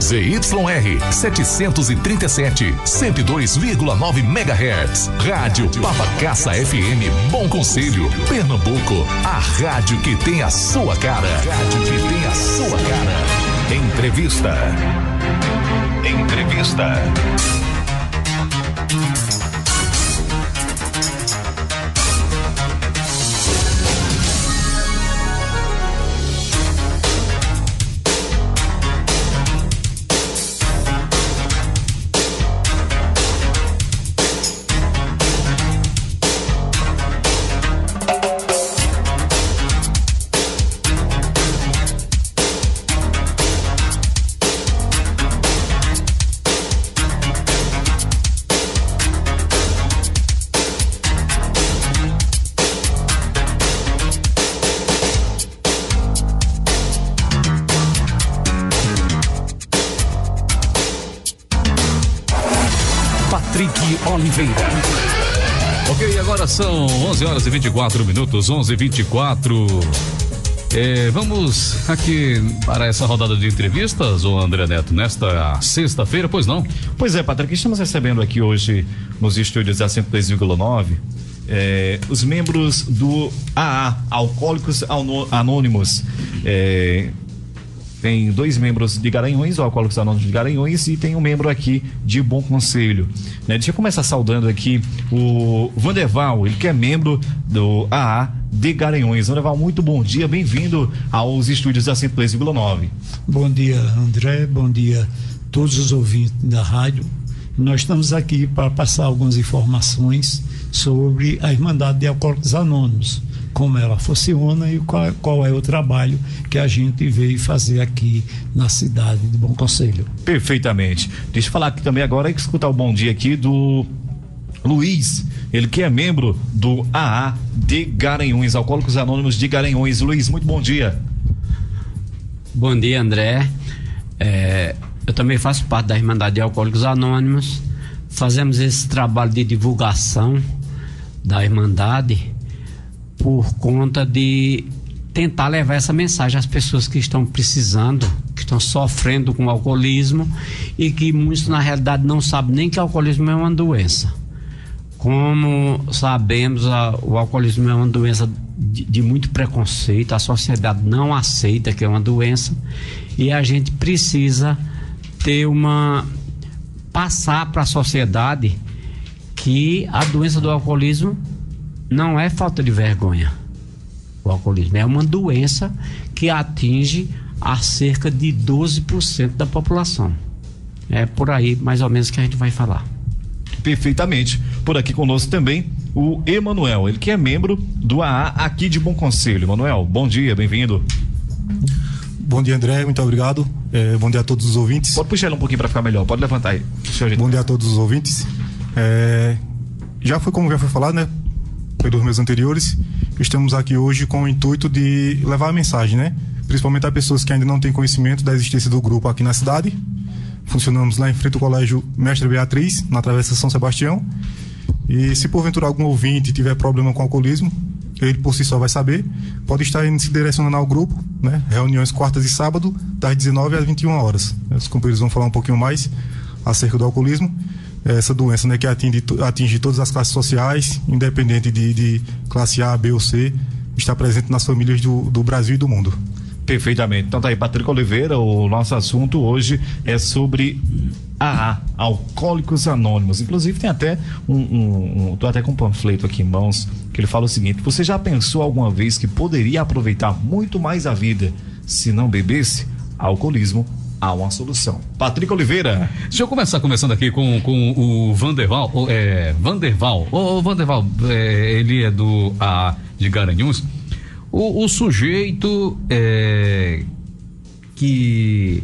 ZYR 737, 102,9 MHz. Rádio Papacaça FM, Bom Conselho, Pernambuco. A rádio que tem a sua cara. Rádio que tem a sua cara. Entrevista. Oliveira. Ok, agora são 11h24, 11h24. Vamos aqui para essa rodada de entrevistas, ô André Neto, nesta sexta-feira, pois não? Pois é, Patrick, estamos recebendo aqui hoje nos estúdios da 102,9 os membros do AA, Alcoólicos Anônimos. Tem 2 membros de Garanhuns, o Alcoólicos Anônimos de Garanhuns, e tem um membro aqui de Bom Conselho, né? Deixa eu começar saudando aqui o Vanderval, ele que é membro do AA de Garanhuns. Vanderval, muito bom dia, bem-vindo aos estúdios da 102,9. Bom dia, André, bom dia a todos os ouvintes da rádio. Nós estamos aqui para passar algumas informações sobre a Irmandade de Alcoólicos Anônimos, como ela funciona e qual é o trabalho que a gente veio fazer aqui na cidade de Bom Conselho. Perfeitamente. Deixa eu falar aqui também agora e escutar o bom dia aqui do Luiz, ele que é membro do AA de Garanhuns, Alcoólicos Anônimos de Garanhuns. Luiz, muito bom dia. Bom dia, André. Eu também faço parte da Irmandade de Alcoólicos Anônimos. Fazemos esse trabalho de divulgação da Irmandade por conta de tentar levar essa mensagem às pessoas que estão precisando, que estão sofrendo com o alcoolismo e que muitos na realidade não sabem nem que o alcoolismo é uma doença. Como sabemos, o alcoolismo é uma doença de muito preconceito, a sociedade não aceita que é uma doença e a gente precisa passar para a sociedade que a doença do alcoolismo não é falta de vergonha. O alcoolismo é uma doença que atinge a cerca de 12% da população. É por aí mais ou menos que a gente vai falar. Perfeitamente. Por aqui conosco também o Emanuel, ele que é membro do AA aqui de Bom Conselho. Emanuel, bom dia, bem-vindo. Bom dia, André, muito obrigado. Bom dia a todos os ouvintes. Pode puxar ele um pouquinho para ficar melhor, pode levantar aí. Bom dia a todos os ouvintes. Como já foi falado, né, pelos meus anteriores, estamos aqui hoje com o intuito de levar a mensagem, né, principalmente a pessoas que ainda não têm conhecimento da existência do grupo aqui na cidade. Funcionamos lá em frente ao Colégio Mestre Beatriz, na Travessa São Sebastião, e se porventura algum ouvinte tiver problema com alcoolismo, ele por si só vai saber, pode estar se direcionando ao grupo, né? Reuniões quartas e sábado, das 19 às 21 horas. Os companheiros vão falar um pouquinho mais acerca do alcoolismo, essa doença, né, que atinge todas as classes sociais, independente de classe A, B ou C, está presente nas famílias do Brasil e do mundo. Perfeitamente. Então tá aí, Patrick Oliveira, o nosso assunto hoje é sobre AA, Alcoólicos Anônimos. Inclusive tem até tô até com um panfleto aqui em mãos, que ele fala o seguinte: você já pensou alguma vez que poderia aproveitar muito mais a vida se não bebesse? Alcoolismo, há uma solução. Patrick Oliveira. Deixa eu começando aqui com o Vanderval. Vanderval, ele é do AA de Garanhuns. O sujeito que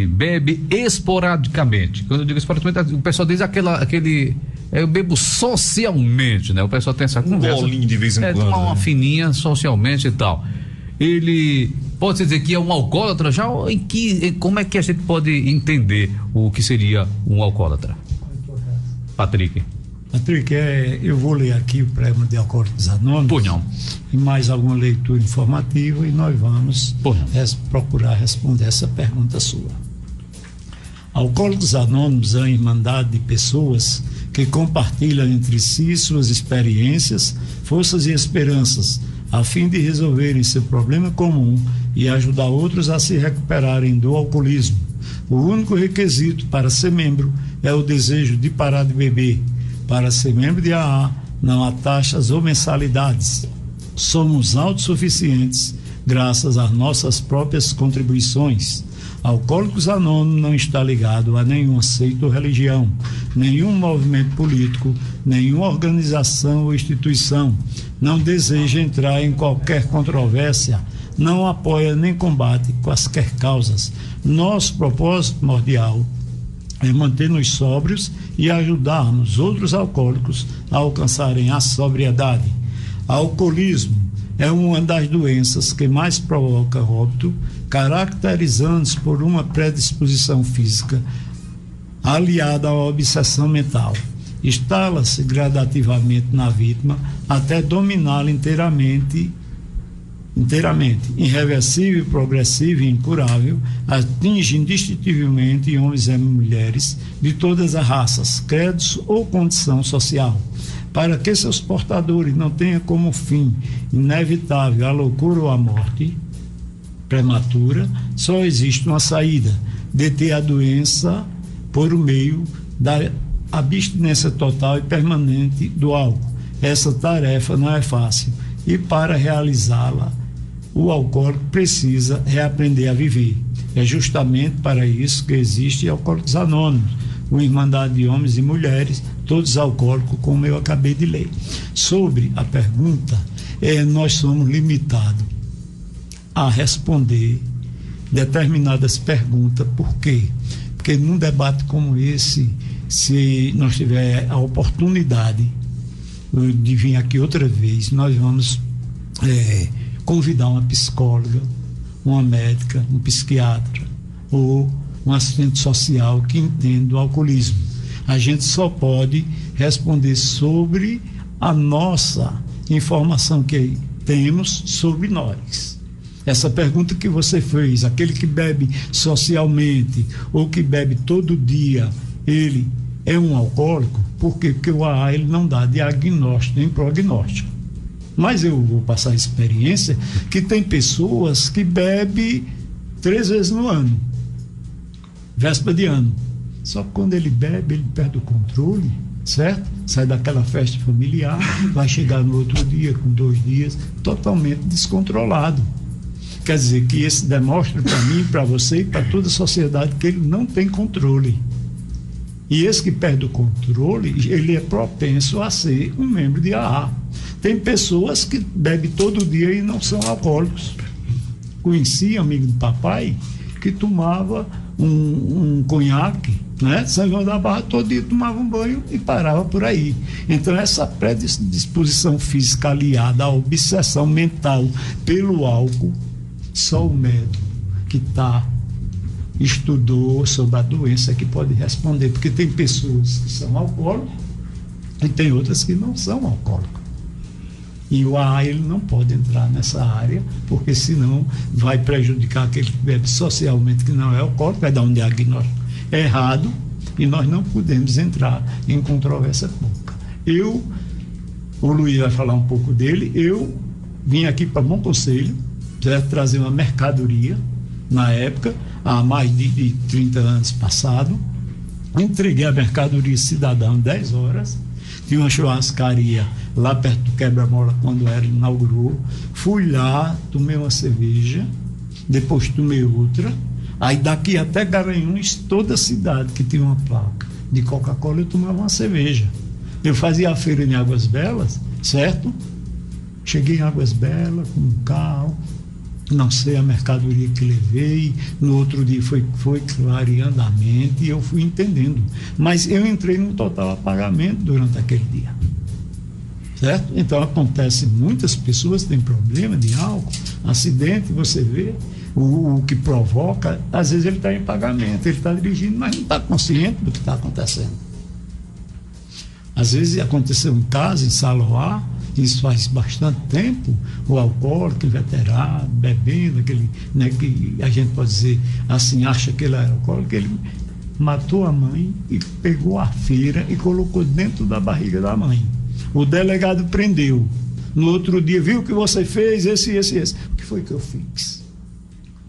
bebe esporadicamente. Quando eu digo esporadicamente, o pessoal diz eu bebo socialmente, né? O pessoal tem essa conversa. Um bolinho de vez em quando. Tomar uma fininha socialmente e tal. Ele pode dizer que é um alcoólatra já? Como é que a gente pode entender o que seria um alcoólatra? Patrick, eu vou ler aqui o Prêmio de Alcoólicos Anônimos. Pois não. E mais alguma leitura informativa e nós vamos procurar responder essa pergunta sua. Alcoólicos Anônimos é uma irmandade de pessoas que compartilham entre si suas experiências, forças e esperanças, a fim de resolverem seu problema comum e ajudar outros a se recuperarem do alcoolismo. O único requisito para ser membro é o desejo de parar de beber. Para ser membro de AA, não há taxas ou mensalidades. Somos autossuficientes graças às nossas próprias contribuições. Alcoólicos Anônimos não está ligado a nenhuma seita ou religião, nenhum movimento político, nenhuma organização ou instituição. Não deseja entrar em qualquer controvérsia, não apoia nem combate quaisquer causas. Nosso propósito primordial é manter-nos sóbrios e ajudarmos outros alcoólicos a alcançarem a sobriedade. Alcoolismo é uma das doenças que mais provoca óbito, caracterizando-se por uma predisposição física aliada à obsessão mental. Instala-se gradativamente na vítima até dominá-la inteiramente, irreversível, progressivo e incurável, atinge indistintivelmente homens e mulheres de todas as raças, credos ou condição social. Para que seus portadores não tenham como fim inevitável a loucura ou a morte prematura, só existe uma saída: deter a doença por meio da abstinência total e permanente do álcool. Essa tarefa não é fácil e, para realizá-la, o alcoólico precisa reaprender a viver. É justamente para isso que existe Alcoólicos Anônimos, uma irmandade de homens e mulheres, todos alcoólicos, como eu acabei de ler. Sobre a pergunta, nós somos limitados a responder determinadas perguntas. Por quê? Porque num debate como esse, se nós tiver a oportunidade de vir aqui outra vez, nós vamos convidar uma psicóloga, uma médica, um psiquiatra ou um assistente social que entenda o alcoolismo. A gente só pode responder sobre a nossa informação que temos sobre nós. Essa pergunta que você fez, aquele que bebe socialmente ou que bebe todo dia, ele é um alcoólico? Por quê? Porque o AA ele não dá diagnóstico nem prognóstico. Mas eu vou passar a experiência que tem pessoas que bebem 3 vezes no ano, véspera de ano. Só que quando ele bebe, ele perde o controle, certo? Sai daquela festa familiar, vai chegar no outro dia, com 2 dias, totalmente descontrolado. Quer dizer que esse demonstra para mim, para você e para toda a sociedade que ele não tem controle. E esse que perde o controle, ele é propenso a ser um membro de AA. Tem pessoas que bebem todo dia e não são alcoólicos. Conheci amigo do papai que tomava um conhaque, né? São João da Barra, todo dia tomava um banho e parava por aí. Então essa predisposição física aliada à obsessão mental pelo álcool, só o médico que estudou sobre a doença que pode responder, porque tem pessoas que são alcoólicos e tem outras que não são alcoólicos. E o AA ele não pode entrar nessa área, porque senão vai prejudicar aquele que bebe socialmente que não é alcoólico, vai dar um diagnóstico errado e nós não podemos entrar em controvérsia pública. O Luiz vai falar um pouco dele, eu vim aqui para Bom Conselho, trazer uma mercadoria, na época, há mais de 30 anos passado, entreguei a mercadoria cidadão 10 horas, tinha uma churrascaria lá perto do Quebra-Mola quando inaugurou, fui lá, tomei uma cerveja, depois tomei outra, aí daqui até Garanhuns, toda a cidade que tinha uma placa de Coca-Cola, eu tomava uma cerveja. Eu fazia a feira em Águas Belas, certo? Cheguei em Águas Belas com um carro, não sei a mercadoria que levei, no outro dia foi clareando a mente e eu fui entendendo. Mas eu entrei num total apagamento durante aquele dia. Certo? Então acontece, muitas pessoas têm problema de álcool, acidente, você vê, o que provoca, às vezes ele está em apagamento, ele está dirigindo, mas não está consciente do que está acontecendo. Às vezes aconteceu um caso em Saloá, isso faz bastante tempo, o alcoólico, veterano, bebendo, aquele, né, que a gente pode dizer assim, acha que ele era alcoólico, ele matou a mãe e pegou a feira e colocou dentro da barriga da mãe. O delegado prendeu. No outro dia, viu que você fez esse. O que foi que eu fiz?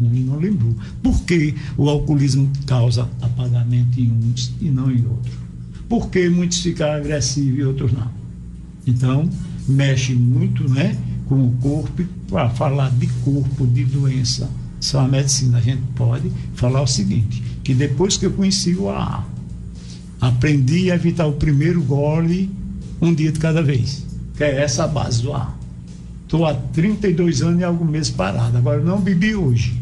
Ele não lembrou. Por que o alcoolismo causa apagamento em uns e não em outros? Por que muitos ficam agressivos e outros não? Então, mexe muito, né, com o corpo. Para falar de corpo, de doença, só a medicina a gente pode falar o seguinte, que depois que eu conheci o AA, aprendi a evitar o primeiro gole um dia de cada vez, que é essa a base do AA. Estou há 32 anos e alguns meses parado, agora eu não bebi hoje.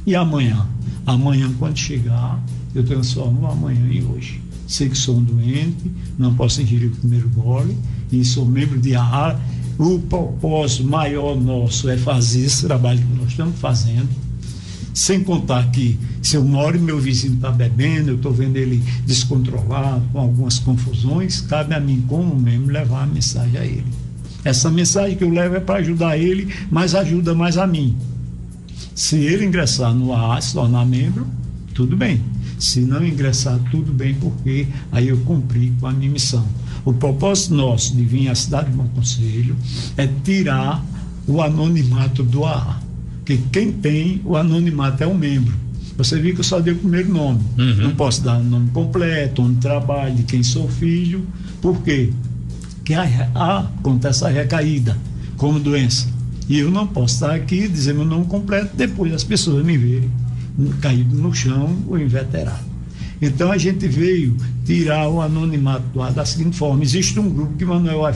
E amanhã? Amanhã, quando chegar, eu transformo o amanhã em hoje. Sei que sou um doente, não posso ingerir o primeiro gole, e sou membro de AA. O propósito maior nosso é fazer esse trabalho que nós estamos fazendo, sem contar que se eu moro e meu vizinho está bebendo, eu estou vendo ele descontrolado, com algumas confusões, cabe a mim como membro levar a mensagem a ele. Essa mensagem que eu levo é para ajudar ele, mas ajuda mais a mim. Se ele ingressar no AA, se tornar membro, tudo bem. Se não ingressar, tudo bem, porque aí eu cumpri com a minha missão. O propósito nosso de vir à cidade de Bom Conselho é tirar o anonimato do AA. Porque quem tem o anonimato é o membro. Você viu que eu só dei o primeiro nome. Não posso dar o nome completo, onde trabalho, de quem sou filho. Por quê? Porque acontece a recaída como doença. E eu não posso estar aqui dizer meu nome completo depois das pessoas me verem caído no chão ou inveterado. Então a gente veio tirar o anonimato do ar da seguinte forma: existe um grupo que o Manuel vai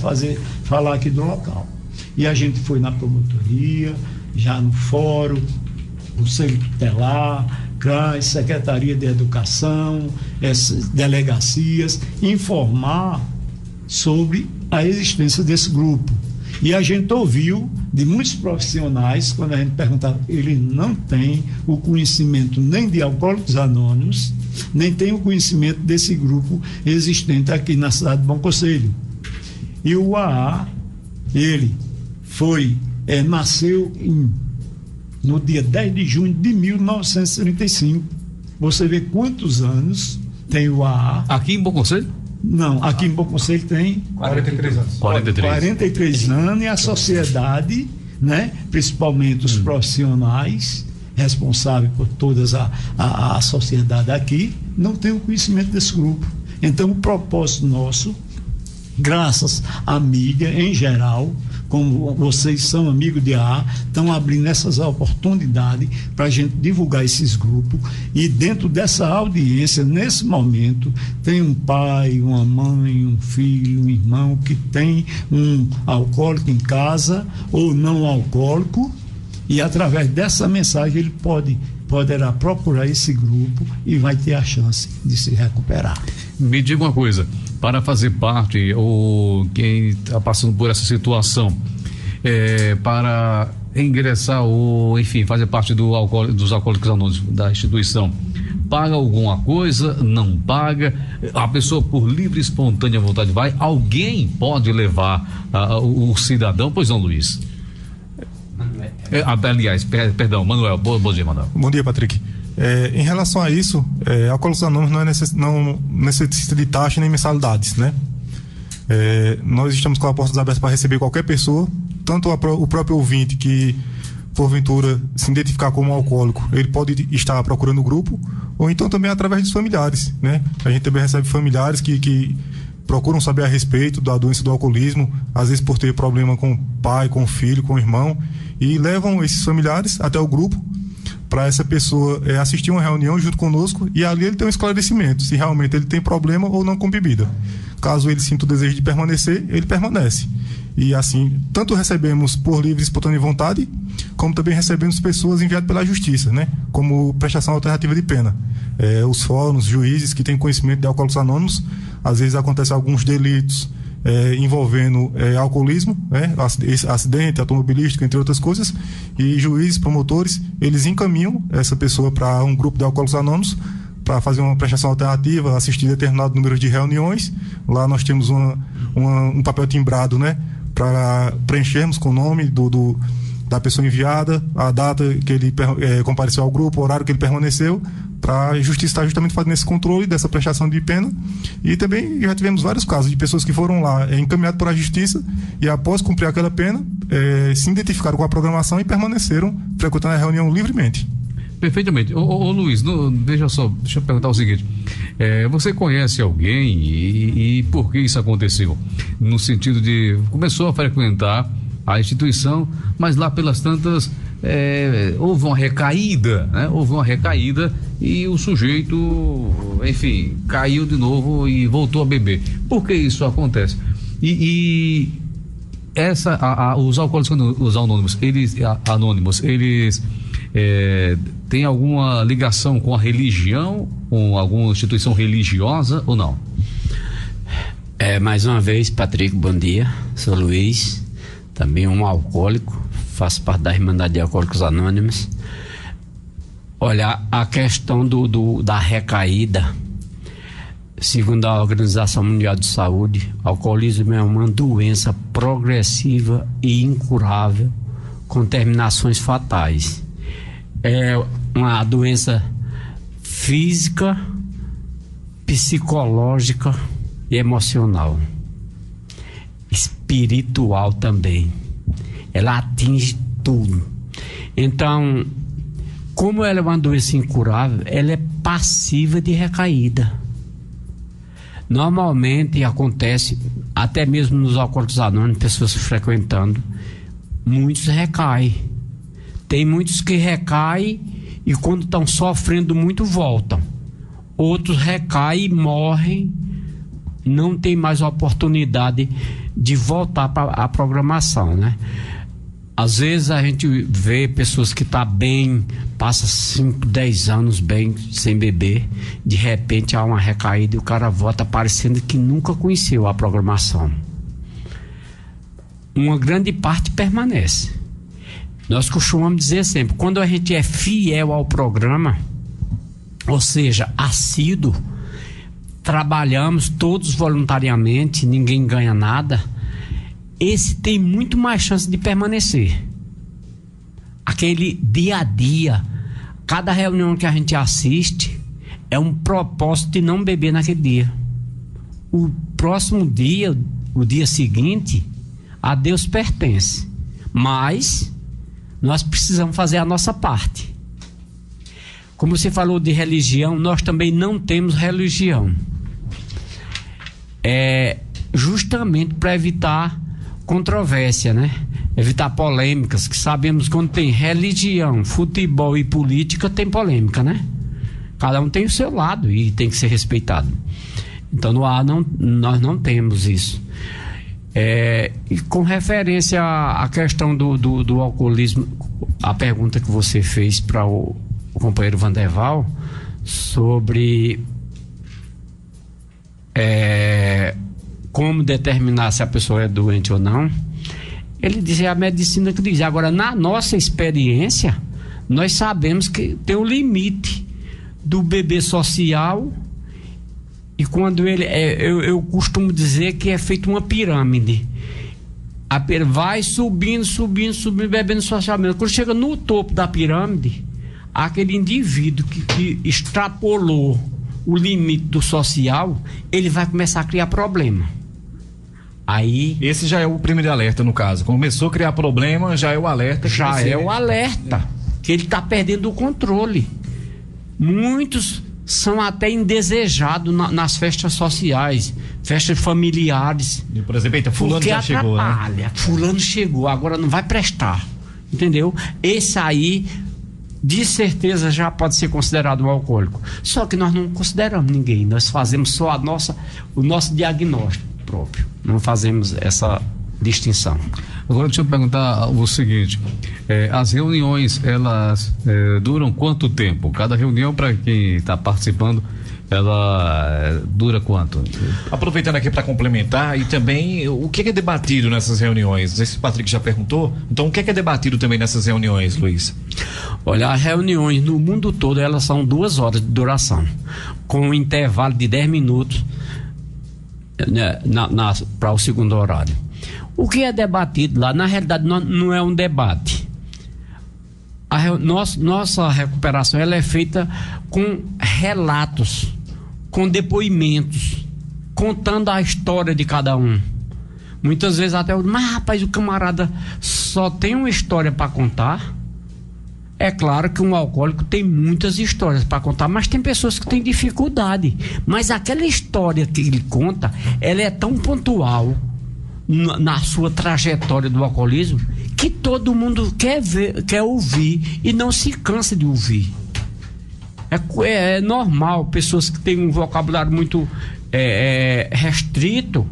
falar aqui do local. E a gente foi na promotoria, já no fórum, Conselho Tutelar, CRAS, Secretaria de Educação, essas delegacias, informar sobre a existência desse grupo. E a gente ouviu de muitos profissionais, quando a gente perguntava, ele não tem o conhecimento nem de Alcoólicos Anônimos, nem tem o conhecimento desse grupo existente aqui na cidade de Bom Conselho. E o AA, ele nasceu no dia 10 de junho de 1935. Você vê quantos anos tem o AA. Aqui em Bom Conselho? Não, aqui em Bom Conselho tem 43 anos. 43 anos, e a sociedade, né, principalmente os profissionais responsáveis por toda a sociedade aqui, não tem o conhecimento desse grupo. Então, o propósito nosso, graças à mídia em geral, como vocês são amigos de AA, estão abrindo essas oportunidades para a gente divulgar esses grupos. E dentro dessa audiência, nesse momento, tem um pai, uma mãe, um filho, um irmão que tem um alcoólico em casa ou não alcoólico, e através dessa mensagem ele poderá procurar esse grupo e vai ter a chance de se recuperar. Me diga uma coisa, para fazer parte, ou quem está passando por essa situação, para ingressar ou, enfim, fazer parte dos Alcoólicos Anônimos da instituição, paga alguma coisa? Não paga? A pessoa por livre e espontânea vontade vai? Alguém pode levar o cidadão? Pois não, Luiz? Aliás, perdão, Manuel. Bom dia, Manuel. Bom dia, Patrick. Em relação a isso, Alcoólicos Anônimos não necessita de taxa nem mensalidades, né? Nós estamos com as portas abertas para receber qualquer pessoa, tanto o próprio ouvinte que porventura se identificar como alcoólico, ele pode estar procurando o grupo, ou então também através dos familiares, né? A gente também recebe familiares que procuram saber a respeito da doença do alcoolismo, às vezes por ter problema com o pai, com o filho, com o irmão, e levam esses familiares até o grupo para essa pessoa assistir uma reunião junto conosco, e ali ele tem um esclarecimento se realmente ele tem problema ou não com bebida. Caso ele sinta o desejo de permanecer, ele permanece. E assim, tanto recebemos por livre e espontânea vontade, como também recebemos pessoas enviadas pela justiça, né? Como prestação alternativa de pena. Os fóruns, juízes que têm conhecimento de Alcoólicos Anônimos, às vezes acontecem alguns delitos envolvendo alcoolismo, acidente automobilístico, entre outras coisas, e juízes, promotores, eles encaminham essa pessoa para um grupo de Alcoólicos Anônimos para fazer uma prestação alternativa, assistir determinado número de reuniões. Lá nós temos um papel timbrado, né, para preenchermos com o nome da pessoa enviada, a data que ele compareceu ao grupo, o horário que ele permaneceu, para a justiça estar justamente fazendo esse controle dessa prestação de pena. E também já tivemos vários casos de pessoas que foram lá encaminhadas para a justiça e após cumprir aquela pena, se identificaram com a programação e permaneceram frequentando a reunião livremente. Perfeitamente. Ô Luiz, veja só, deixa eu perguntar o seguinte, você conhece alguém e por que isso aconteceu? No sentido de, começou a frequentar a instituição, mas lá pelas tantas houve uma recaída, né? Houve uma recaída e o sujeito, enfim, caiu de novo e voltou a beber. Por que isso acontece? Os alcoólicos anônimos, eles têm alguma ligação com a religião, com alguma instituição religiosa ou não? Mais uma vez, Patrick, bom dia. Sou Luiz, também um alcoólico, faço parte da Irmandade de Alcoólicos Anônimos. Olha, a questão da recaída, segundo a Organização Mundial de Saúde, alcoolismo é uma doença progressiva e incurável com terminações fatais. É uma doença física, psicológica e emocional, espiritual também. Ela atinge tudo. Então, como ela é uma doença incurável, ela é passiva de recaída. Normalmente acontece, até mesmo nos alcoólicos anônimos, pessoas frequentando, muitos recaem. Tem muitos que recaem e quando estão sofrendo muito voltam. Outros recaem e morrem, não tem mais oportunidade de voltar para a programação, né? Às vezes a gente vê pessoas que estão bem, passa 5, 10 anos bem, sem beber, de repente há uma recaída e o cara volta parecendo que nunca conheceu a programação. Uma grande parte permanece. Nós costumamos dizer sempre, quando a gente é fiel ao programa, ou seja, assíduo, trabalhamos todos voluntariamente, ninguém ganha nada, esse tem muito mais chance de permanecer. Aquele dia a dia, cada reunião que a gente assiste é um propósito de não beber naquele dia. O próximo dia, o dia seguinte, a Deus pertence, mas nós precisamos fazer a nossa parte. Como você falou de religião, nós também não temos religião. Justamente para evitar controvérsia, né? Evitar polêmicas, que sabemos que quando tem religião, futebol e política tem polêmica, né? Cada um tem o seu lado e tem que ser respeitado. Então nós não temos isso. E com referência à questão do alcoolismo, a pergunta que você fez para o companheiro Vanderval sobre como determinar se a pessoa é doente ou não, ele diz, é a medicina que diz. Agora, na nossa experiência, nós sabemos que tem um limite do bebê social, e quando ele eu costumo dizer que é feito uma pirâmide. Vai subindo, bebendo socialmente. Quando chega no topo da pirâmide, aquele indivíduo que extrapolou o limite do social, ele vai começar a criar problema. Aí, esse já é o primeiro alerta, no caso. Começou a criar problema, já é o alerta. O alerta que ele está perdendo o controle. Muitos são até indesejados nas festas sociais, festas familiares. Por exemplo, fulano já chegou, né? Fulano chegou, agora não vai prestar, entendeu? Esse aí, de certeza, já pode ser considerado um alcoólico. Só que nós não consideramos ninguém, nós fazemos só o nosso diagnóstico próprio, não fazemos essa distinção. Agora deixa eu perguntar o seguinte, as reuniões, elas duram quanto tempo? Cada reunião, para quem está participando, ela dura quanto? Aproveitando aqui para complementar, e também o que é debatido nessas reuniões? Não sei se o Patrick já perguntou, então o que é debatido também nessas reuniões, Luiz? Olha, as reuniões no mundo todo, elas são 2 horas de duração, com um intervalo de 10 minutos para o segundo horário. O que é debatido lá, na realidade, não é um debate. Nossa recuperação, ela é feita com relatos, com depoimentos, contando a história de cada um. Muitas vezes até mas rapaz, o camarada só tem uma história para contar. É claro que um alcoólico tem muitas histórias para contar, mas tem pessoas que têm dificuldade. Mas aquela história que ele conta, ela é tão pontual na sua trajetória do alcoolismo que todo mundo quer ver, quer ouvir e não se cansa de ouvir. É normal, pessoas que têm um vocabulário muito restrito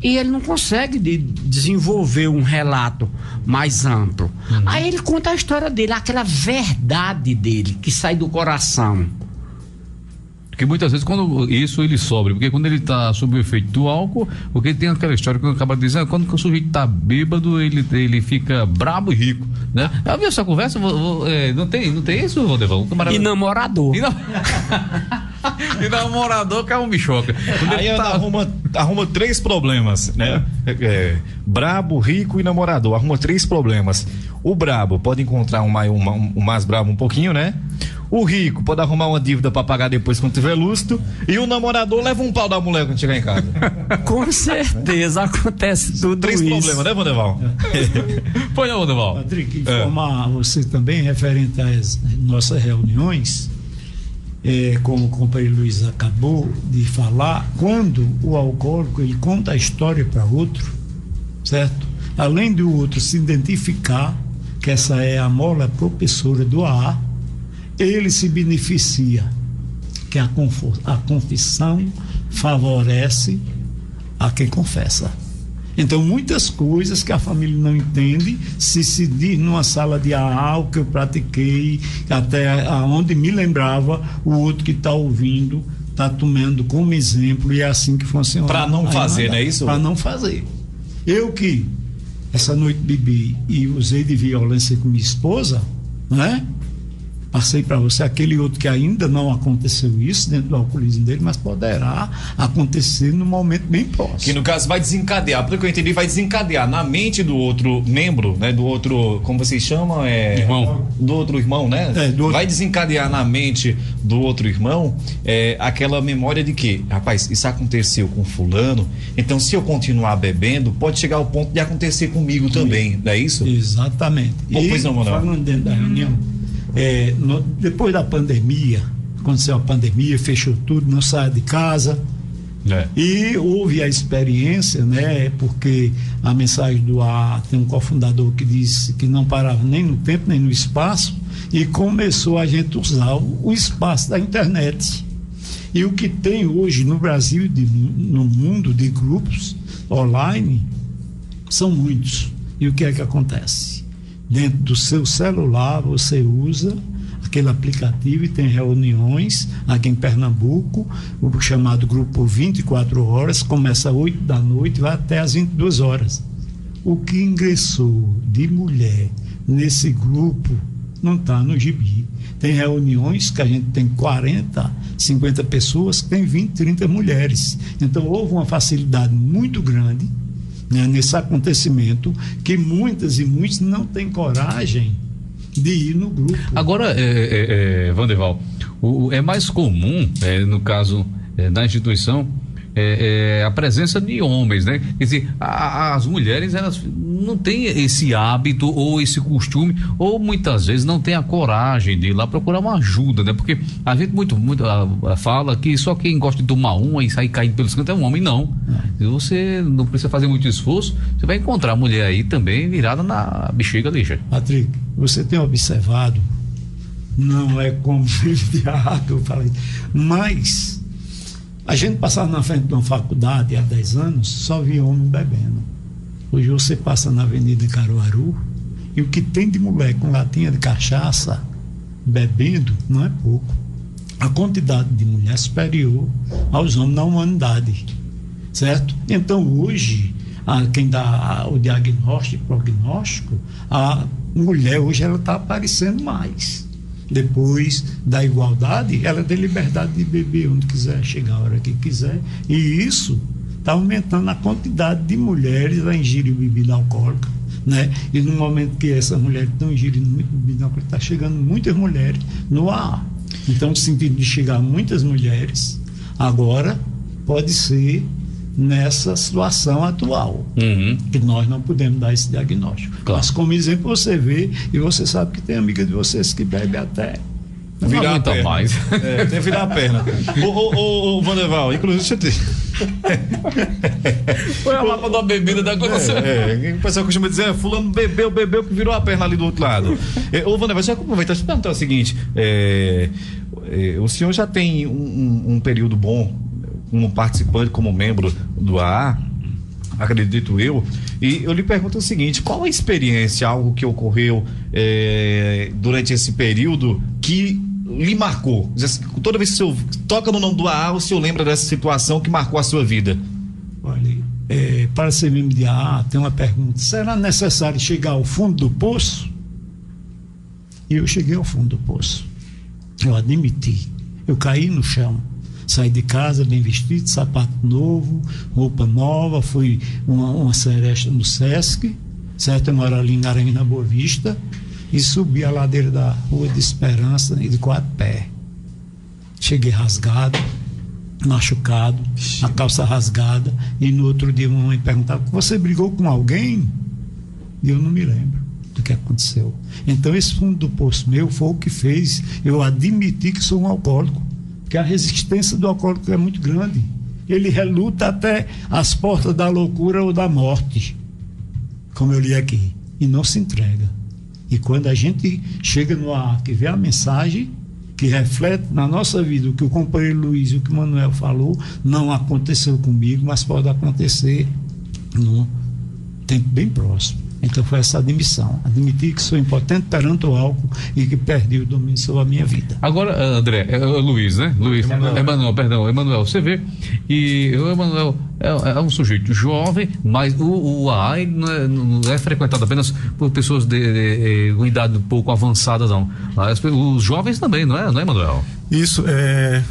e ele não consegue desenvolver um relato mais amplo. Aí ele conta a história dele, aquela verdade dele que sai do coração. Porque muitas vezes quando isso ele sobra, porque quando ele está sob o efeito do álcool, porque tem aquela história que eu acabo de dizer, quando o sujeito está bêbado, ele fica brabo e rico, né? Já viu essa conversa? Não tem isso, Valdevão? E namorador. E namorador que é um bichoca. Aí arruma 3 problemas, né? Brabo, rico e namorador. Arruma 3 problemas. O brabo pode encontrar um mais brabo um pouquinho, né? O rico pode arrumar uma dívida pra pagar depois quando tiver lustro. E o namorador leva um pau da mulher quando chegar em casa. Com certeza acontece tudo 3 isso. problemas, né, Vandeval? Põe não, Vandeval. Patrick, informar você também referente às nossas reuniões, como o companheiro Luiz acabou de falar, quando o alcoólico ele conta a história para outro, certo? Além do outro se identificar que essa é a mola propulsora do AA, ele se beneficia, que a confissão favorece a quem confessa. Então, muitas coisas que a família não entende, se diz numa sala de AA, o que eu pratiquei, até aonde me lembrava, o outro que está ouvindo está tomando como exemplo, e é assim que funciona. Para não fazer, não é isso? Para não fazer. Eu que essa noite bebi e usei de violência com minha esposa, né? Passei para você aquele outro que ainda não aconteceu isso dentro do alcoolismo dele, mas poderá acontecer no momento bem próximo. Que no caso vai desencadear, pelo que eu entendi, vai desencadear na mente do outro membro, né? Do outro, como vocês chamam? Irmão. Do outro irmão, né? Vai desencadear na mente do outro irmão aquela memória de que, rapaz, isso aconteceu com fulano, então se eu continuar bebendo, pode chegar ao ponto de acontecer comigo também, não é isso? Exatamente. Pois não, Manuel? Falando dentro da reunião, depois da pandemia, aconteceu a pandemia, fechou tudo, não saia de casa, e houve a experiência, né? Porque a mensagem do AA tem um cofundador que disse que não parava nem no tempo nem no espaço, e começou a gente usar o espaço da internet. E o que tem hoje no Brasil, no mundo de grupos online, são muitos. E o que é que acontece? Dentro do seu celular você usa aquele aplicativo e tem reuniões aqui em Pernambuco, o chamado grupo 24 horas, começa às 8 da noite e vai até às 22 horas. O que ingressou de mulher nesse grupo não está no gibi. Tem reuniões que a gente tem 40, 50 pessoas, que tem 20, 30 mulheres. Então houve uma facilidade muito grande, né, nesse acontecimento, que muitas e muitos não têm coragem de ir no grupo. Agora, Vandeval, é mais comum, no caso da instituição, a presença de homens, né? Quer dizer, as mulheres, elas não têm esse hábito ou esse costume, ou muitas vezes não têm a coragem de ir lá procurar uma ajuda, né? Porque a gente muito fala que só quem gosta de tomar uma e sair caindo pelos cantos é um homem, não. Você não precisa fazer muito esforço, você vai encontrar a mulher aí também virada na bexiga lixa. Patrick, você tem observado, não é como filho de ar que eu falei, mas a gente passava na frente de uma faculdade há 10 anos, só via homem bebendo. Hoje você passa na Avenida Caruaru e o que tem de mulher com latinha de cachaça bebendo não é pouco. A quantidade de mulher é superior aos homens na humanidade, certo? Então hoje, quem dá o diagnóstico, prognóstico, a mulher hoje ela está aparecendo mais. Depois da igualdade, ela tem liberdade de beber onde quiser, chegar a hora que quiser, e isso está aumentando a quantidade de mulheres a ingerir bebida alcoólica, né? E no momento que essas mulheres estão ingerindo muito bebida alcoólica, está chegando muitas mulheres no AA. Então, no sentido de chegar a muitas mulheres, agora pode ser nessa situação atual, que nós não podemos dar esse diagnóstico. Claro. Mas como exemplo você vê, e você sabe que tem amiga de vocês que bebe até Virar a perna. mais. Tem que virar a perna. Ô, Vanderval, inclusive você tem. Foi a mapa da bebida da coisa. O pessoal costuma dizer, fulano bebeu, que virou a perna ali do outro lado. Ô, Vanderval, deixa eu aproveitar e perguntar o seguinte, o senhor já tem um período bom como participante, como membro do AA, acredito eu, e eu lhe pergunto o seguinte, qual a experiência, algo que ocorreu durante esse período que lhe marcou? Toda vez que o senhor toca no nome do AA, o senhor lembra dessa situação que marcou a sua vida? Olha, para ser membro de AA, tem uma pergunta: será necessário chegar ao fundo do poço? E eu cheguei ao fundo do poço. Eu admiti. Eu caí no chão. Saí de casa bem vestido, sapato novo, roupa nova, fui uma seresta no Sesc, certo? Eu moro ali em Garanhuns, na Boa Vista, e subi a ladeira da Rua de Esperança e de 4 pés. Cheguei rasgado, machucado, a calça rasgada, e no outro dia uma mãe perguntava: você brigou com alguém? E eu não me lembro do que aconteceu. Então esse fundo do poço meu foi o que fez eu admitir que sou um alcoólico, porque a resistência do alcoólico é muito grande. Ele reluta até as portas da loucura ou da morte, como eu li aqui, e não se entrega. E quando a gente chega no AA, que vê a mensagem, que reflete na nossa vida o que o companheiro Luiz e o que o Manuel falou, não aconteceu comigo, mas pode acontecer num tempo bem próximo. Então foi essa admissão, admitir que sou impotente perante o álcool e que perdi o domínio sobre a minha vida. Agora, André, Luiz, né? Emanuel, você vê, e o Emanuel é um sujeito jovem, mas o AA não é frequentado apenas por pessoas com idade um pouco avançada, não. Os jovens também, não é, Emanuel? Isso,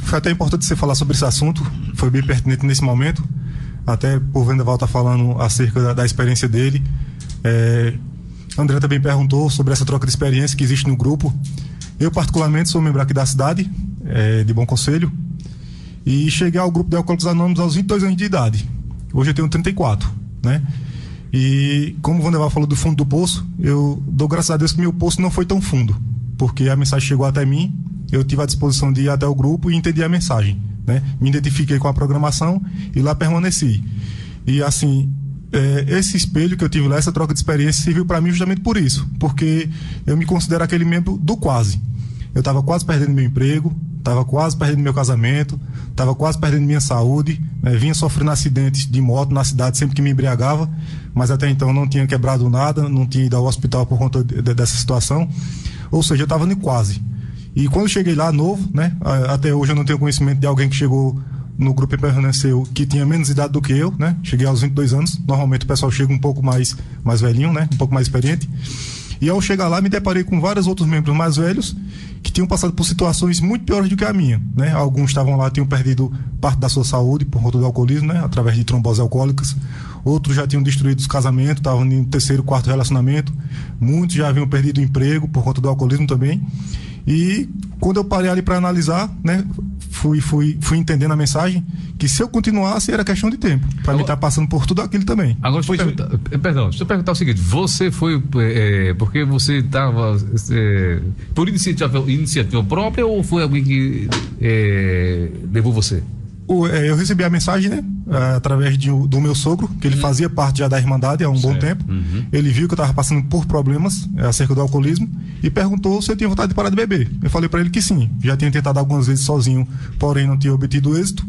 foi até importante você falar sobre esse assunto, foi bem pertinente nesse momento, até por Vendeval estar falando acerca da experiência dele. André também perguntou sobre essa troca de experiência que existe no grupo. Eu particularmente sou membro aqui da cidade, de Bom Conselho, e cheguei ao grupo de Alcoólicos Anônimos aos 22 anos de idade. Hoje eu tenho 34, né? E como o Vanderval falou do fundo do poço, eu dou graças a Deus que meu poço não foi tão fundo, porque a mensagem chegou até mim, eu tive a disposição de ir até o grupo e entendi a mensagem, né? Me identifiquei com a programação e lá permaneci. E assim, esse espelho que eu tive lá, essa troca de experiência, serviu para mim justamente por isso, porque eu me considero aquele membro do quase. Eu estava quase perdendo meu emprego, estava quase perdendo meu casamento, estava quase perdendo minha saúde, vinha sofrendo acidentes de moto na cidade sempre que me embriagava, mas até então não tinha quebrado nada, não tinha ido ao hospital por conta dessa situação, ou seja, eu estava no quase. E quando cheguei lá novo, né, até hoje eu não tenho conhecimento de alguém que chegou no grupo e permaneceu, que tinha menos idade do que eu, né? Cheguei aos 22 anos. Normalmente o pessoal chega um pouco mais velhinho, né? Um pouco mais experiente. E ao chegar lá, me deparei com vários outros membros mais velhos que tinham passado por situações muito piores do que a minha, né? Alguns estavam lá, tinham perdido parte da sua saúde por conta do alcoolismo, né? Através de tromboses alcoólicas. Outros já tinham destruído os casamentos, estavam em 3º, 4º relacionamento. Muitos já haviam perdido o emprego por conta do alcoolismo também. E quando eu parei ali para analisar, né? Fui entendendo a mensagem, que se eu continuasse era questão de tempo para me estar passando por tudo aquilo também. Agora, deixa eu perguntar o seguinte: você foi porque você estava por iniciativa própria ou foi alguém que levou você? Eu recebi a mensagem, né? Através do meu sogro, que ele fazia parte já da Irmandade há um bom tempo. Ele viu que eu estava passando por problemas acerca do alcoolismo e perguntou se eu tinha vontade de parar de beber. Eu falei para ele que sim, já tinha tentado algumas vezes sozinho, porém não tinha obtido êxito.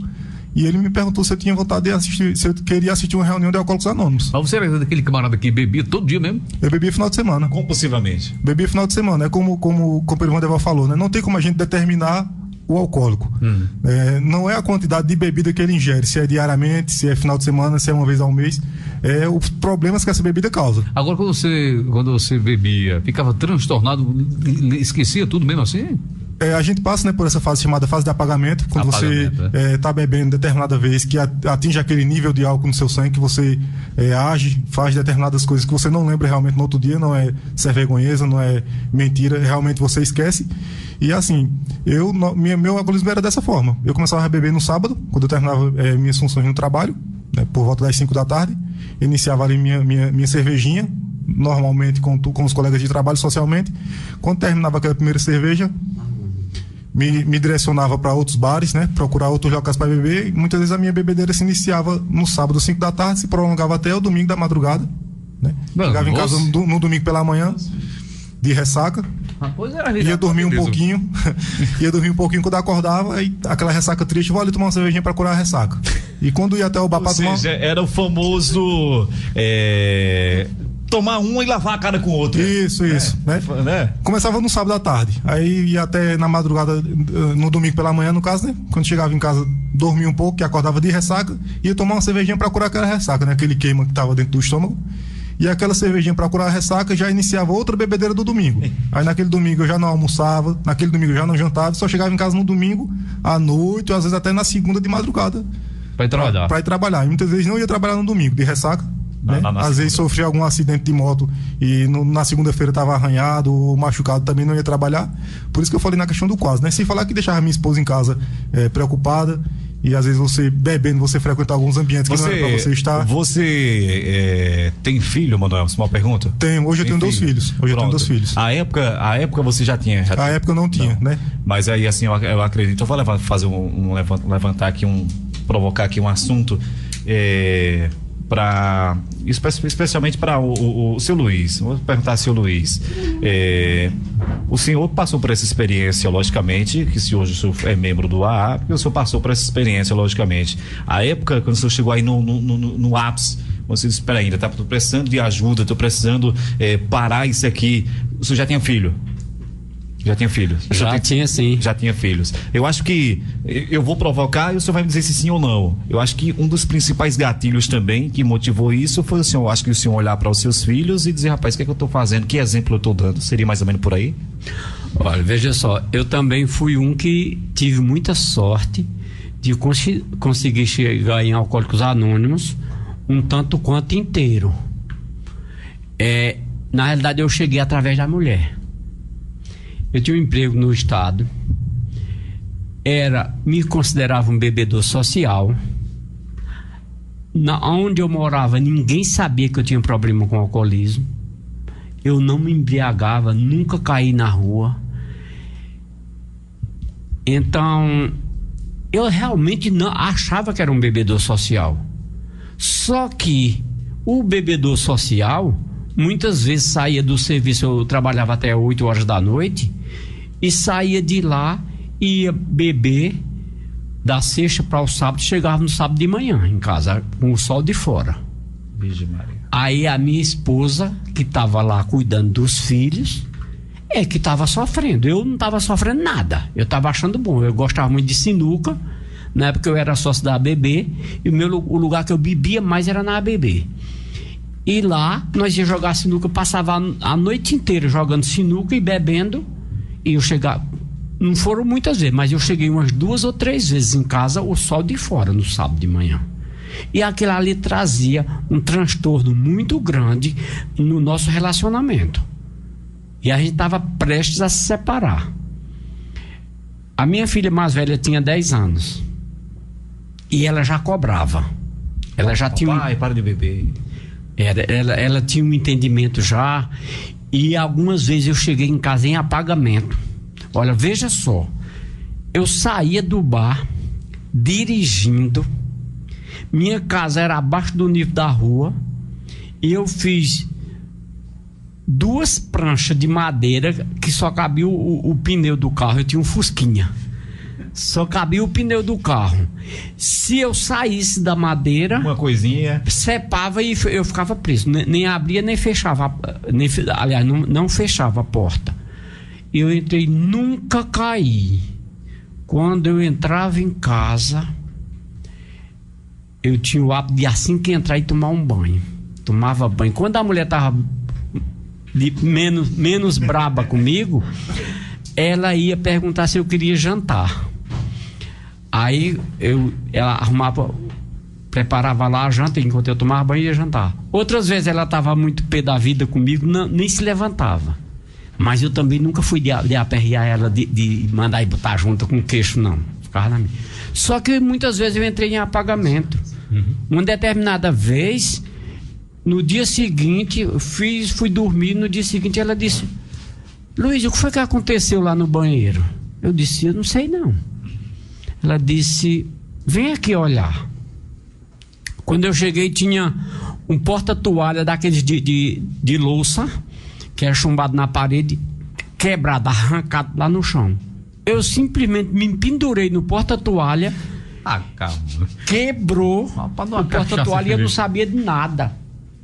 E ele me perguntou se eu tinha vontade de assistir, se eu queria assistir uma reunião de Alcoólicos Anônimos. Mas você era daquele camarada que bebia todo dia mesmo? Eu bebia final de semana. Compulsivamente? Bebia final de semana, como o companheiro Vanderval falou, né? Não tem como a gente determinar o alcoólico. Não é a quantidade de bebida que ele ingere, se é diariamente, se é final de semana, se é uma vez ao mês, os problemas que essa bebida causa. Agora, quando você bebia, ficava transtornado, esquecia tudo mesmo assim? a gente passa, né, por essa fase chamada fase de apagamento, quando você tá bebendo determinada vez, que atinge aquele nível de álcool no seu sangue, que você age, faz determinadas coisas que você não lembra realmente no outro dia, não é ser vergonheza, não é mentira, realmente você esquece. E assim, meu alcoolismo era dessa forma. Eu começava a beber no sábado, quando eu terminava minhas funções no trabalho, né, por volta das 5 da tarde, iniciava ali minha cervejinha, normalmente com os colegas de trabalho, socialmente. Quando terminava aquela primeira cerveja, me direcionava para outros bares, né, procurar outros locais para beber. E muitas vezes a minha bebedeira se iniciava no sábado, 5 da tarde, se prolongava até o domingo da madrugada, né? Chegava em casa no domingo pela manhã, de ressaca. Ia dormir um pouquinho. Quando acordava, aí aquela ressaca triste, vou ali tomar uma cervejinha pra curar a ressaca. E quando ia até o bar pra tomar. Era o famoso tomar uma e lavar a cara com outra. Isso, né? Começava no sábado à tarde. Aí ia até na madrugada, no domingo pela manhã, no caso, né? Quando chegava em casa, dormia um pouco, que acordava de ressaca, ia tomar uma cervejinha pra curar aquela ressaca, né? Aquele queima que tava dentro do estômago. E aquela cervejinha para curar a ressaca já iniciava outra bebedeira do domingo. Aí naquele domingo eu já não almoçava, naquele domingo eu já não jantava, só chegava em casa no domingo à noite, ou às vezes até na segunda de madrugada. Para ir trabalhar. E muitas vezes não ia trabalhar no domingo, de ressaca. Né? Às vezes sofria algum acidente de moto e na segunda-feira estava arranhado ou machucado, também não ia trabalhar. Por isso que eu falei na questão do quase, né? Sem falar que deixava minha esposa em casa preocupada. E às vezes você bebendo, você frequenta alguns ambientes que não era pra você estar. Você tem filho, Manuel? Uma pergunta? Tenho, hoje eu tenho 2 filhos. Hoje eu tenho 2 filhos. A época você já tinha? A época eu não tinha, né? Mas aí assim, eu acredito. Eu vou levantar aqui provocar aqui um assunto especialmente para o seu Luiz. Vou perguntar ao seu Luiz. O senhor passou por essa experiência, logicamente, que se hoje o senhor é membro do AA, porque o senhor passou por essa experiência, logicamente. A época, quando o senhor chegou aí no ápice, você disse, espera ainda, tô precisando de ajuda, tô precisando parar isso aqui. O senhor já tinha filho? Já tinha filhos? Tinha sim. Já tinha filhos. Eu acho que eu vou provocar e o senhor vai me dizer se sim ou não. Eu acho que um dos principais gatilhos também que motivou isso foi o senhor, acho que o senhor olhar para os seus filhos e dizer, rapaz, o que é que eu estou fazendo? Que exemplo eu estou dando? Seria mais ou menos por aí? Olha, veja só, eu também fui um que tive muita sorte de conseguir chegar em Alcoólicos Anônimos um tanto quanto inteiro. Na realidade eu cheguei através da mulher. Eu tinha um emprego no estado, me considerava um bebedor social. Onde eu morava, ninguém sabia que eu tinha problema com alcoolismo. Eu não me embriagava, nunca caí na rua. Então, eu realmente não achava que era um bebedor social. Só que o bebedor social, muitas vezes saía do serviço, eu trabalhava até 8 horas da noite, e saía de lá, ia beber da sexta para o sábado, chegava no sábado de manhã em casa, com o sol de fora. Virgem Maria. Aí a minha esposa, que estava lá cuidando dos filhos, que estava sofrendo. Eu não estava sofrendo nada, eu estava achando bom. Eu gostava muito de sinuca, na época eu era sócio da ABB, e o lugar que eu bebia mais era na ABB. E lá nós ia jogar sinuca, eu passava a noite inteira jogando sinuca e bebendo. E eu chegava, não foram muitas vezes, mas eu cheguei umas 2 ou 3 vezes em casa, o sol de fora, no sábado de manhã. E aquilo ali trazia um transtorno muito grande no nosso relacionamento. E a gente estava prestes a se separar. A minha filha mais velha tinha 10 anos. E ela já cobrava. Ela já tinha. Pai, para de beber. Ela tinha um entendimento já. E algumas vezes eu cheguei em casa em apagamento. Olha, veja só. Eu saía do bar dirigindo. Minha casa era abaixo do nível da rua. E eu fiz 2 pranchas de madeira que só cabia o pneu do carro. Eu tinha um Fusquinha. Só cabia o pneu do carro. Se eu saísse da madeira, uma coisinha, cepava e eu ficava preso. Nem abria, nem fechava. Aliás, não fechava a porta. Eu entrei, nunca caí. Quando eu entrava em casa, eu tinha o hábito de assim que entrar e tomar um banho. Tomava banho. Quando a mulher estava menos braba comigo, ela ia perguntar se eu queria jantar. Aí ela preparava lá a janta, enquanto eu tomava banho e ia jantar. Outras vezes ela estava muito pé da vida comigo, nem se levantava. Mas eu também nunca fui de aperrear ela, de mandar ir botar junto com o queixo, não. Ficava na minha. Só que muitas vezes eu entrei em apagamento. Uma determinada vez, no dia seguinte, eu fui dormir, no dia seguinte ela disse: Luiz, o que foi que aconteceu lá no banheiro? Eu disse: eu não sei não. Ela disse: vem aqui olhar. Quando eu cheguei, tinha um porta-toalha daqueles de louça, que era chumbado na parede, quebrado, arrancado lá no chão. Eu simplesmente me pendurei no porta-toalha, quebrou o porta-toalha e eu não sabia de nada.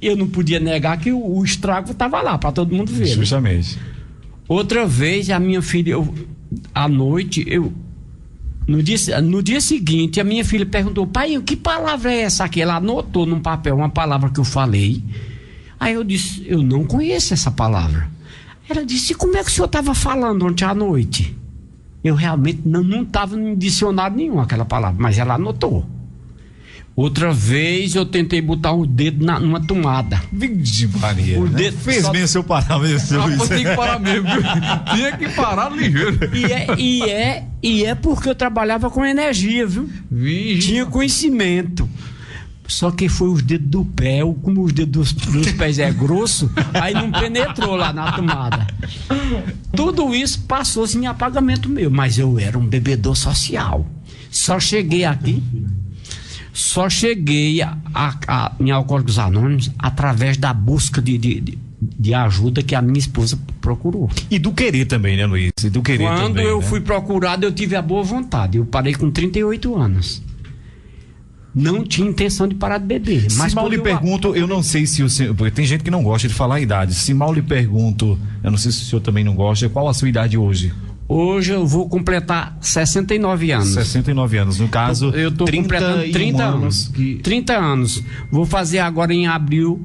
Eu não podia negar que o estrago estava lá, para todo mundo ver. Justamente. Outra vez, a minha filha, à noite, no dia seguinte, a minha filha perguntou: pai, que palavra é essa aqui? Ela anotou num papel uma palavra que eu falei. Aí eu disse: eu não conheço essa palavra. Ela disse: como é que o senhor estava falando ontem à noite? Eu realmente não estava em dicionário nenhum aquela palavra, mas ela anotou. Outra vez eu tentei botar o dedo numa tomada. Vixe Maria, o dedo fez bem o seu parar mesmo. Tem que parar mesmo. Tinha que parar ligeiro. E é porque eu trabalhava com energia, viu? Vixe. Tinha conhecimento. Só que foi os dedos do pé, como os dedos dos pés é grosso, aí não penetrou lá na tomada. Tudo isso passou-se em apagamento meu, mas eu era um bebedor social. Só cheguei em Alcoólicos Anônimos através da busca de ajuda que a minha esposa procurou. E do querer também, né, Luiz? E do querer Quando também, eu né? fui procurado, eu tive a boa vontade. Eu parei com 38 anos. Não tinha intenção de parar de beber. Mas se mal lhe pergunto, eu não sei se o senhor... Porque tem gente que não gosta de falar a idade. Se mal lhe pergunto, eu não sei se o senhor também não gosta, qual a sua idade hoje? Hoje eu vou completar 69 anos. 69 anos. No caso, eu estou completando 30 anos. 30 anos. Vou fazer agora em abril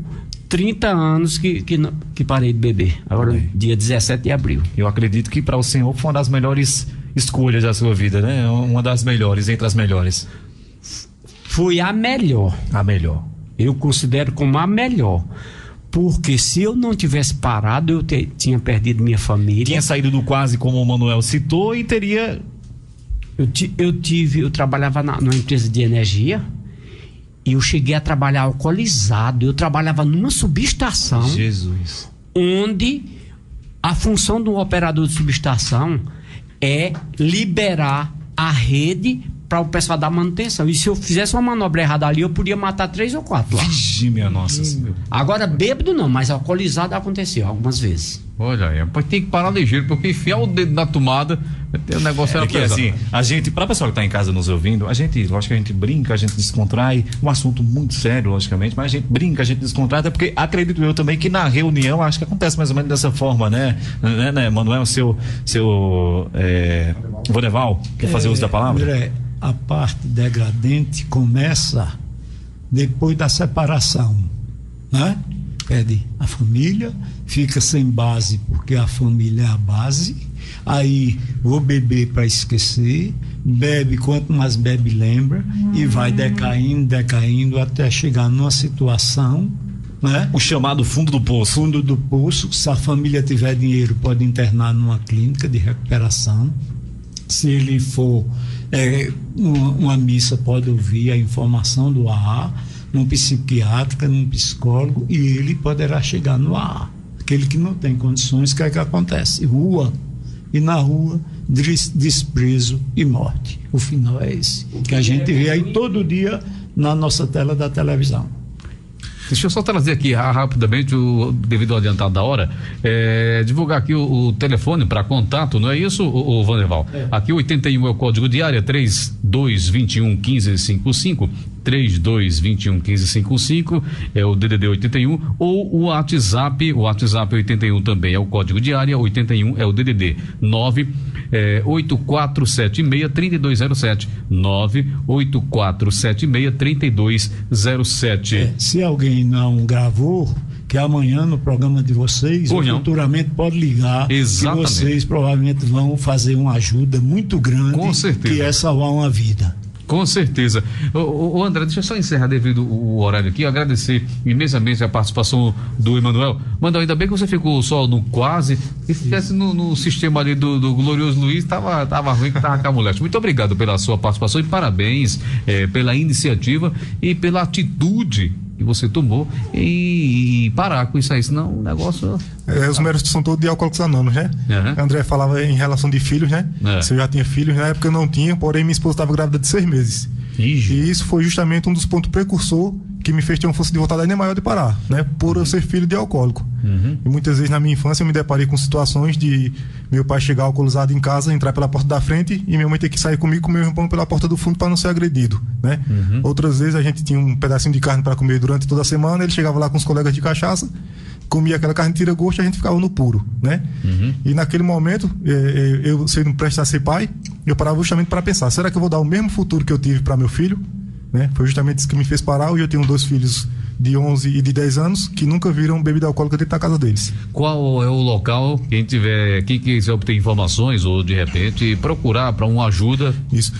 30 anos que parei de beber. Agora, dia 17 de abril. Eu acredito que para o senhor foi uma das melhores escolhas da sua vida, né? Uma das melhores, entre as melhores. Foi a melhor. A melhor. Eu considero como a melhor. Porque se eu não tivesse parado, eu tinha perdido minha família. Tinha saído do quase, como o Manuel citou, e teria... Eu trabalhava numa empresa de energia e eu cheguei a trabalhar alcoolizado. Eu trabalhava numa subestação. Jesus. Onde a função do operador de subestação é liberar a rede para o pessoal dar manutenção. E se eu fizesse uma manobra errada ali, eu podia matar 3 ou 4 lá. Vixe, minha nossa. Agora, bêbado não, mas alcoolizado aconteceu algumas vezes. Olha aí, mas tem que parar ligeiro, porque enfiar o dedo na tomada, o negócio era pesado. Assim, a gente, para o pessoal que está em casa nos ouvindo, lógico que a gente brinca, a gente descontrai, um assunto muito sério, logicamente, mas a gente brinca, a gente descontrai, até porque acredito eu também que na reunião, acho que acontece mais ou menos dessa forma, né, Manuel, seu Voneval, quer fazer uso da palavra? André, a parte degradante começa depois da separação, né? Perde a família, fica sem base porque a família é a base, aí vou beber para esquecer, bebe, quanto mais bebe lembra, e vai decaindo até chegar numa situação, né? O chamado fundo do poço. Fundo do poço. Se a família tiver dinheiro, pode internar numa clínica de recuperação. Se ele for uma missa, pode ouvir a informação do AA, num psiquiatra, num psicólogo, e ele poderá chegar no AA. Aquele que não tem condições, o que é que acontece? Rua. E na rua, desprezo e morte. O final é esse, que a gente vê aí todo dia na nossa tela da televisão. Deixa eu só trazer aqui rapidamente, devido ao adiantado da hora, divulgar aqui o telefone para contato, não é isso, o Vanderval? Aqui 81 é o código de área, 3221-1555, 3221-1555 é o DDD 81, ou o WhatsApp 81 também é o código de área, 81 é o DDD 98476-3207, 98476-3207. Se alguém não gravou, que amanhã no programa de vocês, ou futuramente pode ligar, exatamente, que vocês provavelmente vão fazer uma ajuda muito grande, com certeza, que é salvar uma vida. Com certeza. Ô André, deixa eu só encerrar devido o horário aqui, agradecer imensamente a participação do Emanuel. Manuel, ainda bem que você ficou só no quase, e se tivesse no sistema ali do Glorioso Luiz, tava ruim que tava com a mulher. Muito obrigado pela sua participação e parabéns pela iniciativa e pela atitude que você tomou e parar com isso aí, senão o negócio... os méritos são todos de Alcoólicos Anônimos, né? André falava em relação de filhos, né? Se eu já tinha filhos, na época eu não tinha, porém minha esposa estava grávida de 6 meses. E isso foi justamente um dos pontos precursor que me fez ter uma força de vontade ainda maior de parar, né? Por eu ser filho de alcoólico. E muitas vezes na minha infância eu me deparei com situações de meu pai chegar alcoolizado em casa, entrar pela porta da frente e minha mãe ter que sair comigo com meu irmão pela porta do fundo para não ser agredido, né? Outras vezes a gente tinha um pedacinho de carne para comer durante toda a semana, ele chegava lá com os colegas de cachaça, comia aquela carne tira-gosto e a gente ficava no puro, né? E naquele momento, eu sendo prestes a ser pai, eu parava justamente para pensar, será que eu vou dar o mesmo futuro que eu tive para meu filho? Né? Foi justamente isso que me fez parar. Hoje eu tenho 2 filhos de 11 e de 10 anos que nunca viram bebida alcoólica dentro da casa deles. Qual é o local, quem quiser obter informações ou de repente procurar para uma ajuda? Isso.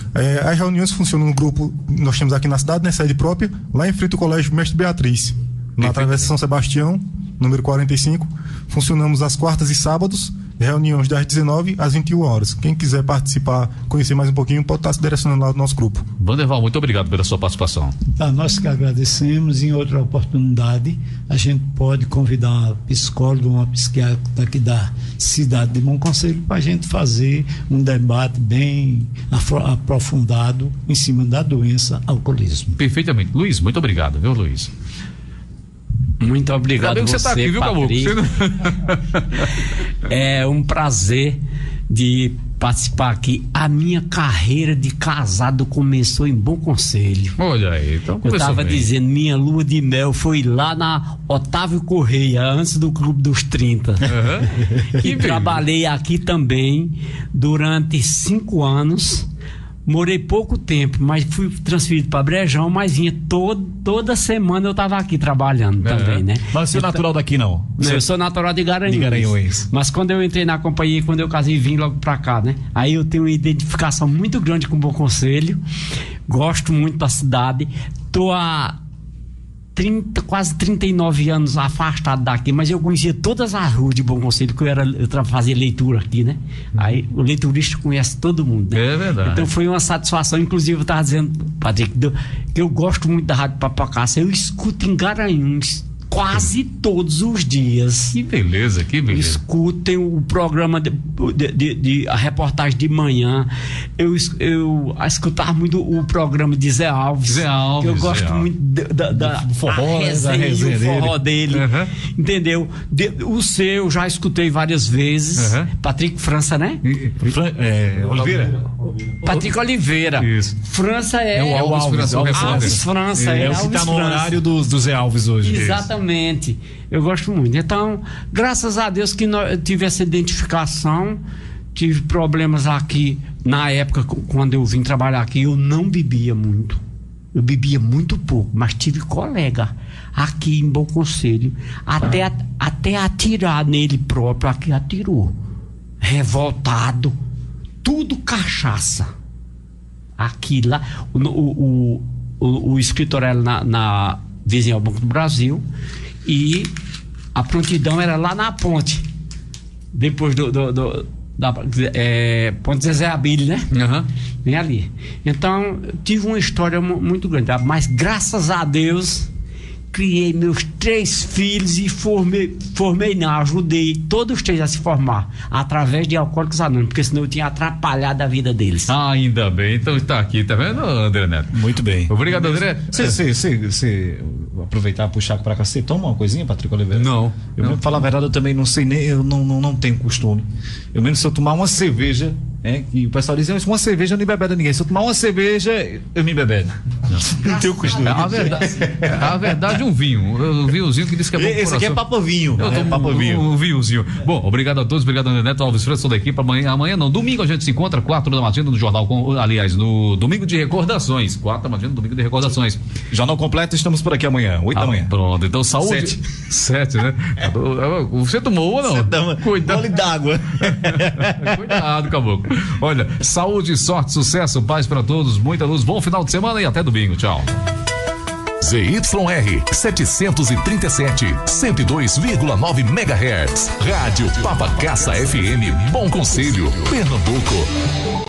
As reuniões funcionam no grupo, nós temos aqui na cidade, né, sede própria, lá em frente ao Colégio Mestre Beatriz, na Travessa São Sebastião, número 45. Funcionamos às quartas e sábados, reuniões das 19 às 21 horas. Quem quiser participar, conhecer mais um pouquinho, pode estar se direcionando lá no nosso grupo. Vanderval, muito obrigado pela sua participação. Nós que agradecemos. Em outra oportunidade, a gente pode convidar uma psicóloga, uma psiquiatra aqui da cidade de Bom Conselho para a gente fazer um debate bem aprofundado em cima da doença alcoolismo. Perfeitamente. Luiz, muito obrigado, viu, Luiz? Muito obrigado você tá aqui, viu, Patrick. É um prazer de participar aqui. A minha carreira de casado começou em Bom Conselho. Olha aí, então eu estava dizendo, minha lua de mel foi lá na Otávio Correia, antes do Clube dos 30. E trabalhei aqui também durante 5 anos. Morei pouco tempo, mas fui transferido para Brejão, mas vinha toda semana eu estava aqui trabalhando também, né? Mas você é natural daqui, não? Eu sou natural de Garanhuns. Mas quando eu entrei na companhia, quando eu casei, vim logo para cá, né? Aí eu tenho uma identificação muito grande com o Bom Conselho, gosto muito da cidade, tô há quase 39 anos afastado daqui, mas eu conhecia todas as ruas de Bom Conselho, que eu fazia leitura aqui, né? Aí o leiturista conhece todo mundo, né? É verdade. Então foi uma satisfação. Inclusive eu estava dizendo, Patrick, que eu gosto muito da Rádio Papacaça. Eu escuto em Garanhuns quase todos os dias. Que beleza, que beleza. Escutem o programa a reportagem de manhã. Eu escutava muito o programa de Zé Alves. Zé Alves. Que eu gosto muito da forró, resenha, o forró dele. Entendeu? O seu, já escutei várias vezes. Patrick França, né? Oliveira. Patrick Oliveira. Isso. França é o Alves. Alves França. É o que está no horário do Zé Alves hoje. Exatamente. Eu gosto muito. Então, graças a Deus que eu tive essa identificação. Tive problemas aqui na época, quando eu vim trabalhar aqui, eu não bebia muito. Eu bebia muito pouco, mas tive colega aqui em Bom Conselho, até atirar nele próprio, aqui atirou. Revoltado, tudo cachaça. Aqui lá, o escritório era na vizinha ao Banco do Brasil, e a prontidão era lá na ponte, depois da Ponte Zezé Abílio, né? Bem ali. Então, tive uma história muito grande, mas graças a Deus criei meus 3 filhos e ajudei todos os 3 a se formar através de Alcoólicos Anônimos, porque senão eu tinha atrapalhado a vida deles. Ainda bem, então está aqui, tá vendo, André Neto? Muito bem. Obrigado, André. Você aproveitar e puxar para cá, você toma uma coisinha, Patrick Oliveira? Não. Pra falar a verdade, eu também não sei, nem eu não tenho costume. Eu mesmo, se eu tomar uma cerveja, E o pessoal diz, uma cerveja eu não embebedo ninguém. Se eu tomar uma cerveja, eu me embebedo. Não tenho costume. A verdade é um vinho. Um vinhozinho que diz que é bom pro Esse aqui é papo vinho. Eu tomo um vinhozinho. Bom, obrigado a todos, obrigado André Neto, Alves França, toda a equipe. Amanhã não, domingo a gente se encontra, 4 da matina no jornal, aliás, no domingo de recordações. 4 da matina no domingo de recordações. Jornal completo, estamos por aqui amanhã, 8 da manhã. Pronto, então saúde. 7, né? Você tomou ou não? Cuidado. Gole d'água. Cuidado, caboclo. Olha, saúde, sorte, sucesso, paz pra todos, muita luz, bom final de semana e até domingo. Tchau. ZYR 737, 102,9 MHz. Rádio Papacassa FM, Bom Conselho, Pernambuco.